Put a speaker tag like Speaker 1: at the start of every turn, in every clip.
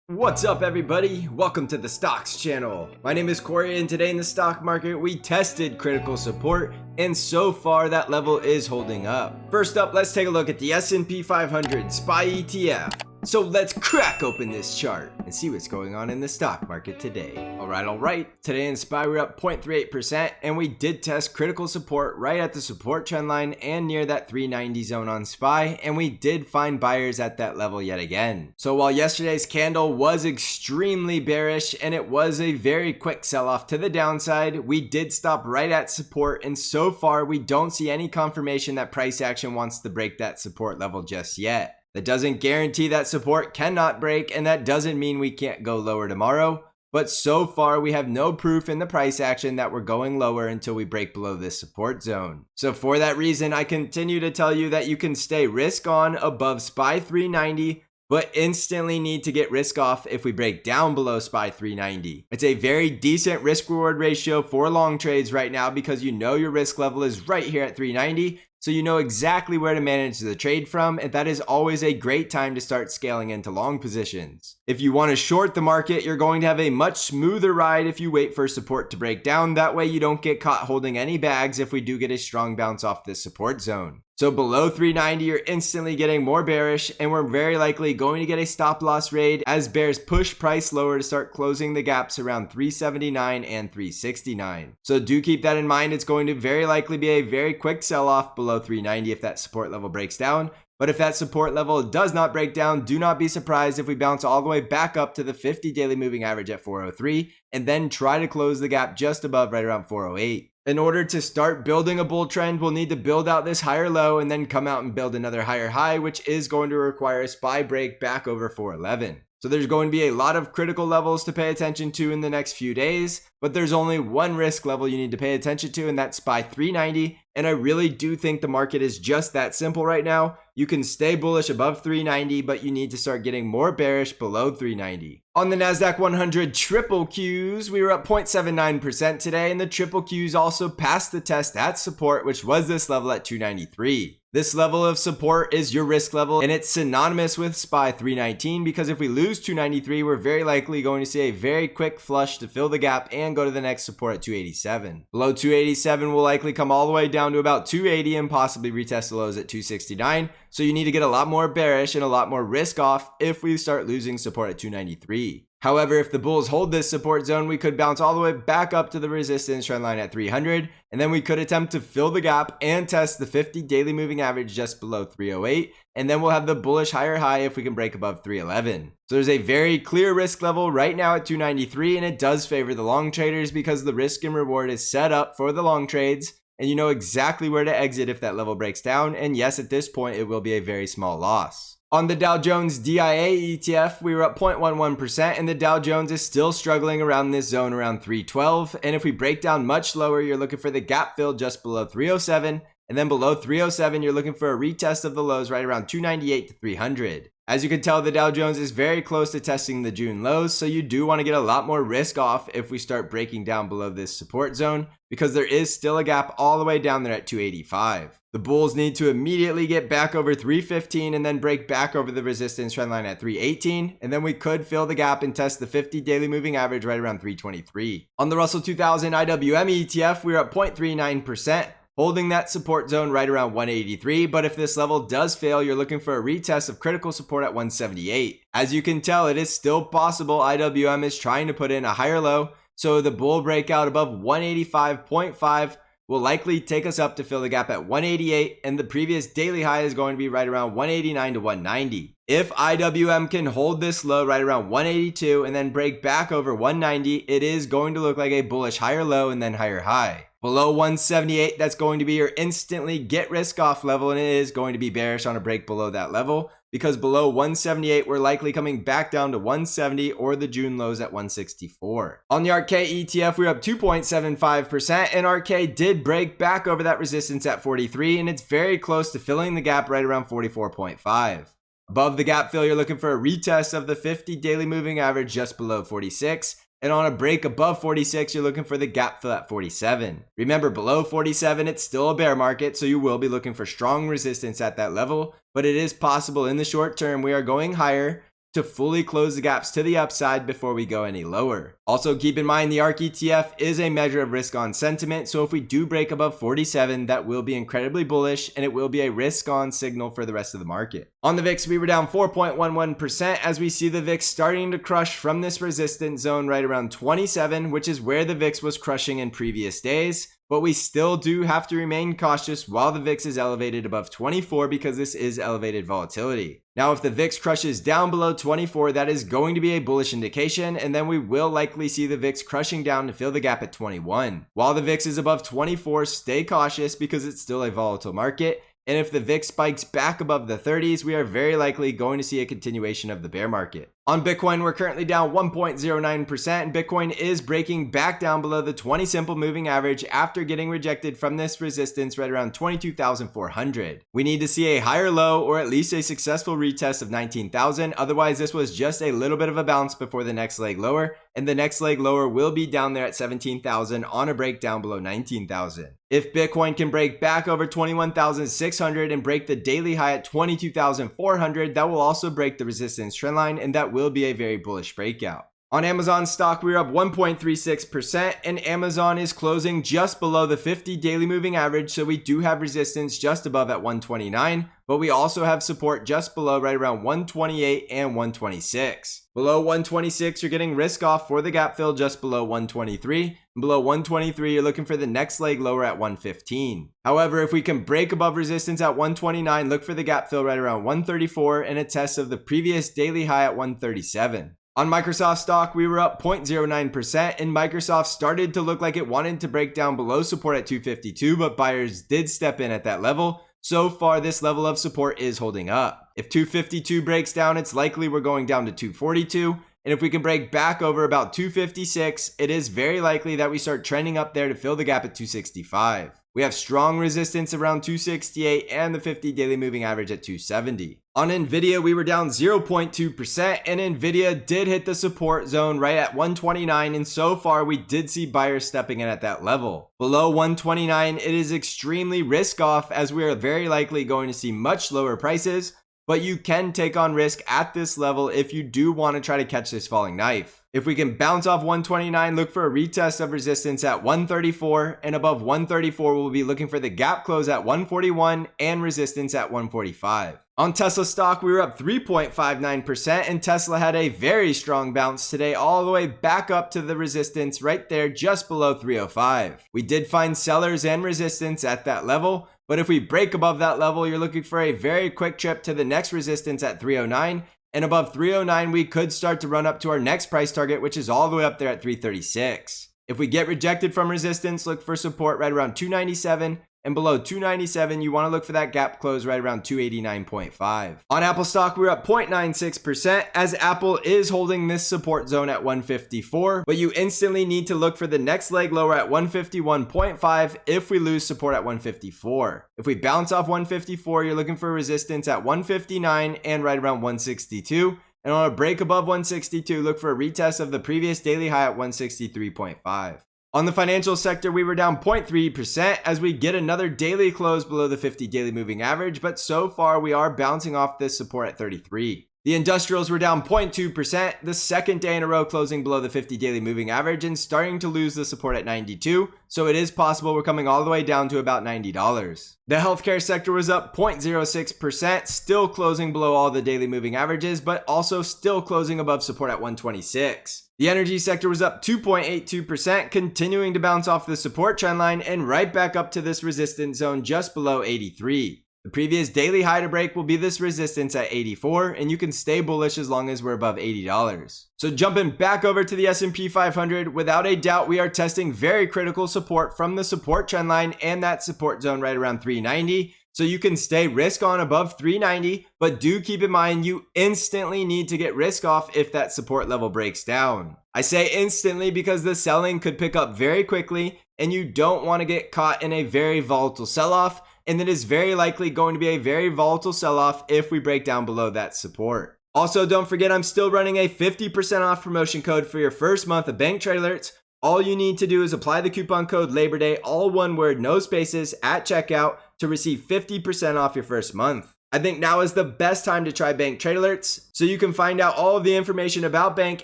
Speaker 1: What's up everybody? Welcome to the Stocks channel. My name is Cory and today in the stock market we tested critical support and so far that level is holding up. First up, let's take a look at the S&P500 SPY ETF. So let's crack open this chart and see what's going on in the stock market today. Alright. Today in SPY we're up 0.38% and we did test critical support right at the support trend line and near that 390 zone on SPY, and we did find buyers at that level yet again. So while yesterday's candle was extremely bearish and it was a very quick sell-off to the downside, we did stop right at support, and so far we don't see any confirmation that price action wants to break that support level just yet. That doesn't guarantee that support cannot break, and that doesn't mean we can't go lower tomorrow. But so far, we have no proof in the price action that we're going lower until we break below this support zone. So for that reason, I continue to tell you that you can stay risk on above SPY 390, but instantly need to get risk off if we break down below SPY 390. It's a very decent risk reward ratio for long trades right now because you know your risk level is right here at 390. So you know exactly where to manage the trade from, and that is always a great time to start scaling into long positions. If you want to short the market, you're going to have a much smoother ride if you wait for support to break down. That way you don't get caught holding any bags if we do get a strong bounce off this support zone. So below 390, you're instantly getting more bearish, and we're very likely going to get a stop loss raid as bears push price lower to start closing the gaps around 379 and 369. So do keep that in mind. It's going to very likely be a very quick sell-off below 390 if that support level breaks down. But if that support level does not break down, do not be surprised if we bounce all the way back up to the 50 daily moving average at 403 and then try to close the gap just above right around 408. In order to start building a bull trend, we'll need to build out this higher low and then come out and build another higher high, which is going to require a SPY break back over 411. So there's going to be a lot of critical levels to pay attention to in the next few days, but there's only one risk level you need to pay attention to, and that's SPY 390. And I really do think the market is just that simple right now. You can stay bullish above 390, but you need to start getting more bearish below 390. On the NASDAQ 100 triple Qs, we were up 0.79% today, and the triple Qs also passed the test at support, which was this level at 293. This level of support is your risk level, and it's synonymous with SPY 319 because if we lose 293, we're very likely going to see a very quick flush to fill the gap and go to the next support at 287. Below 287 will likely come all the way down to about 280 and possibly retest the lows at 269. So you need to get a lot more bearish and a lot more risk off if we start losing support at 293. However, if the bulls hold this support zone, we could bounce all the way back up to the resistance trend line at 300, and then we could attempt to fill the gap and test the 50 daily moving average just below 308, and then we'll have the bullish higher high if we can break above 311. So there's a very clear risk level right now at 293, and it does favor the long traders because the risk and reward is set up for the long trades, and you know exactly where to exit if that level breaks down, and yes, at this point it will be a very small loss. On the Dow Jones DIA ETF, we were up 0.11%, and the Dow Jones is still struggling around this zone around 312. And if we break down much lower, you're looking for the gap fill just below 307. And then below 307, you're looking for a retest of the lows right around 298 to 300. As you can tell, the Dow Jones is very close to testing the June lows, so you do want to get a lot more risk off if we start breaking down below this support zone because there is still a gap all the way down there at 285. The bulls need to immediately get back over 315 and then break back over the resistance trend line at 318, and then we could fill the gap and test the 50 daily moving average right around 323. On the Russell 2000 IWM ETF, we were up 0.39%. Holding that support zone right around 183, but if this level does fail, you're looking for a retest of critical support at 178. As you can tell, it is still possible IWM is trying to put in a higher low, so the bull breakout above 185.5 will likely take us up to fill the gap at 188, and the previous daily high is going to be right around 189 to 190. If IWM can hold this low right around 182 and then break back over 190, it is going to look like a bullish higher low and then higher high. Below 178, that's going to be your instantly get risk off level, and it is going to be bearish on a break below that level because below 178, we're likely coming back down to 170 or the June lows at 164. On the ARKK ETF, we're up 2.75%, and ARKK did break back over that resistance at 43, and it's very close to filling the gap right around 44.5. Above the gap fill, you're looking for a retest of the 50 daily moving average just below 46. And on a break above 46, you're looking for the gap fill at 47. Remember, below 47, it's still a bear market, so you will be looking for strong resistance at that level. But it is possible in the short term we are going higher to fully close the gaps to the upside before we go any lower. Also keep in mind the ARK ETF is a measure of risk on sentiment, so if we do break above 47, that will be incredibly bullish and it will be a risk on signal for the rest of the market. On the VIX, we were down 4.11% as we see the VIX starting to crush from this resistance zone right around 27, which is where the VIX was crushing in previous days. But we still do have to remain cautious while the VIX is elevated above 24 because this is elevated volatility. Now, if the VIX crushes down below 24, that is going to be a bullish indication, and then we will likely see the VIX crushing down to fill the gap at 21. While the VIX is above 24, stay cautious because it's still a volatile market. And if the VIX spikes back above the 30s, we are very likely going to see a continuation of the bear market. On Bitcoin, we're currently down 1.09%, and Bitcoin is breaking back down below the 20 simple moving average after getting rejected from this resistance right around 22,400. We need to see a higher low or at least a successful retest of 19,000. Otherwise, this was just a little bit of a bounce before the next leg lower, and the next leg lower will be down there at 17,000 on a breakdown below 19,000. If Bitcoin can break back over 21,600 and break the daily high at 22,400, that will also break the resistance trend line, and that will be a very bullish breakout. On Amazon stock, we're up 1.36%, and Amazon is closing just below the 50 daily moving average, so we do have resistance just above at 129, but we also have support just below right around 128 and 126. Below 126, you're getting risk off for the gap fill just below 123. And below 123, you're looking for the next leg lower at 115. However, if we can break above resistance at 129, look for the gap fill right around 134 and a test of the previous daily high at 137. On Microsoft stock, we were up 0.09%, and Microsoft started to look like it wanted to break down below support at 252, but buyers did step in at that level. So far, this level of support is holding up. If 252 breaks down, it's likely we're going down to 242. And if we can break back over about 256, it is very likely that we start trending up there to fill the gap at 265. We have strong resistance around 268 and the 50 daily moving average at 270. On Nvidia, we were down 0.2%, and Nvidia did hit the support zone right at 129, and so far we did see buyers stepping in at that level. Below 129, it is extremely risk off as we are very likely going to see much lower prices, but you can take on risk at this level if you do want to try to catch this falling knife. If we can bounce off 129, look for a retest of resistance at 134, and above 134, we'll be looking for the gap close at 141 and resistance at 145. On Tesla stock, we were up 3.59%, and Tesla had a very strong bounce today all the way back up to the resistance right there just below 305. We did find sellers and resistance at that level, but if we break above that level, you're looking for a very quick trip to the next resistance at 309. And above 309, we could start to run up to our next price target, which is all the way up there at 336. If we get rejected from resistance, look for support right around 297. And below 297, you want to look for that gap close right around 289.5. On Apple stock, we're up 0.96% as Apple is holding this support zone at 154, but you instantly need to look for the next leg lower at 151.5 if we lose support at 154. If we bounce off 154, you're looking for resistance at 159 and right around 162. And on a break above 162, look for a retest of the previous daily high at 163.5. On the financial sector, we were down 0.3% as we get another daily close below the 50 daily moving average, but so far we are bouncing off this support at 33. The industrials were down 0.2%, the second day in a row closing below the 50 daily moving average and starting to lose the support at 92, so it is possible we're coming all the way down to about $90. The healthcare sector was up 0.06%, still closing below all the daily moving averages, but also still closing above support at 126. The energy sector was up 2.82%, continuing to bounce off the support trend line and right back up to this resistance zone just below 83. The previous daily high to break will be this resistance at 84, and you can stay bullish as long as we're above $80. So jumping back over to the S&P 500, without a doubt, we are testing very critical support from the support trend line and that support zone right around 390. So you can stay risk on above 390, but do keep in mind you instantly need to get risk off if that support level breaks down. I say instantly because the selling could pick up very quickly and you don't want to get caught in a very volatile sell-off, and it is very likely going to be a very volatile sell-off if we break down below that support. Also, don't forget I'm still running a 50% off promotion code for your first month of Bank Trade Alerts. All you need to do is apply the coupon code Labor Day, all one word, no spaces, at checkout to receive 50% off your first month. I think now is the best time to try bank trade alerts, so you can find out all of the information about bank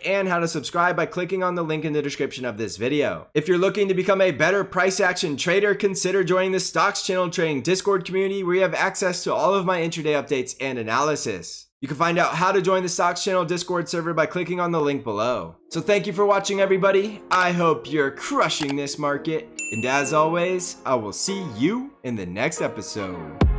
Speaker 1: and how to subscribe by clicking on the link in the description of this video. If you're looking to become a better price action trader, consider joining the Stocks Channel Trading Discord community where you have access to all of my intraday updates and analysis. You can find out how to join the Stocks Channel Discord server by clicking on the link below. So thank you for watching, everybody. I hope you're crushing this market. And as always, I will see you in the next episode.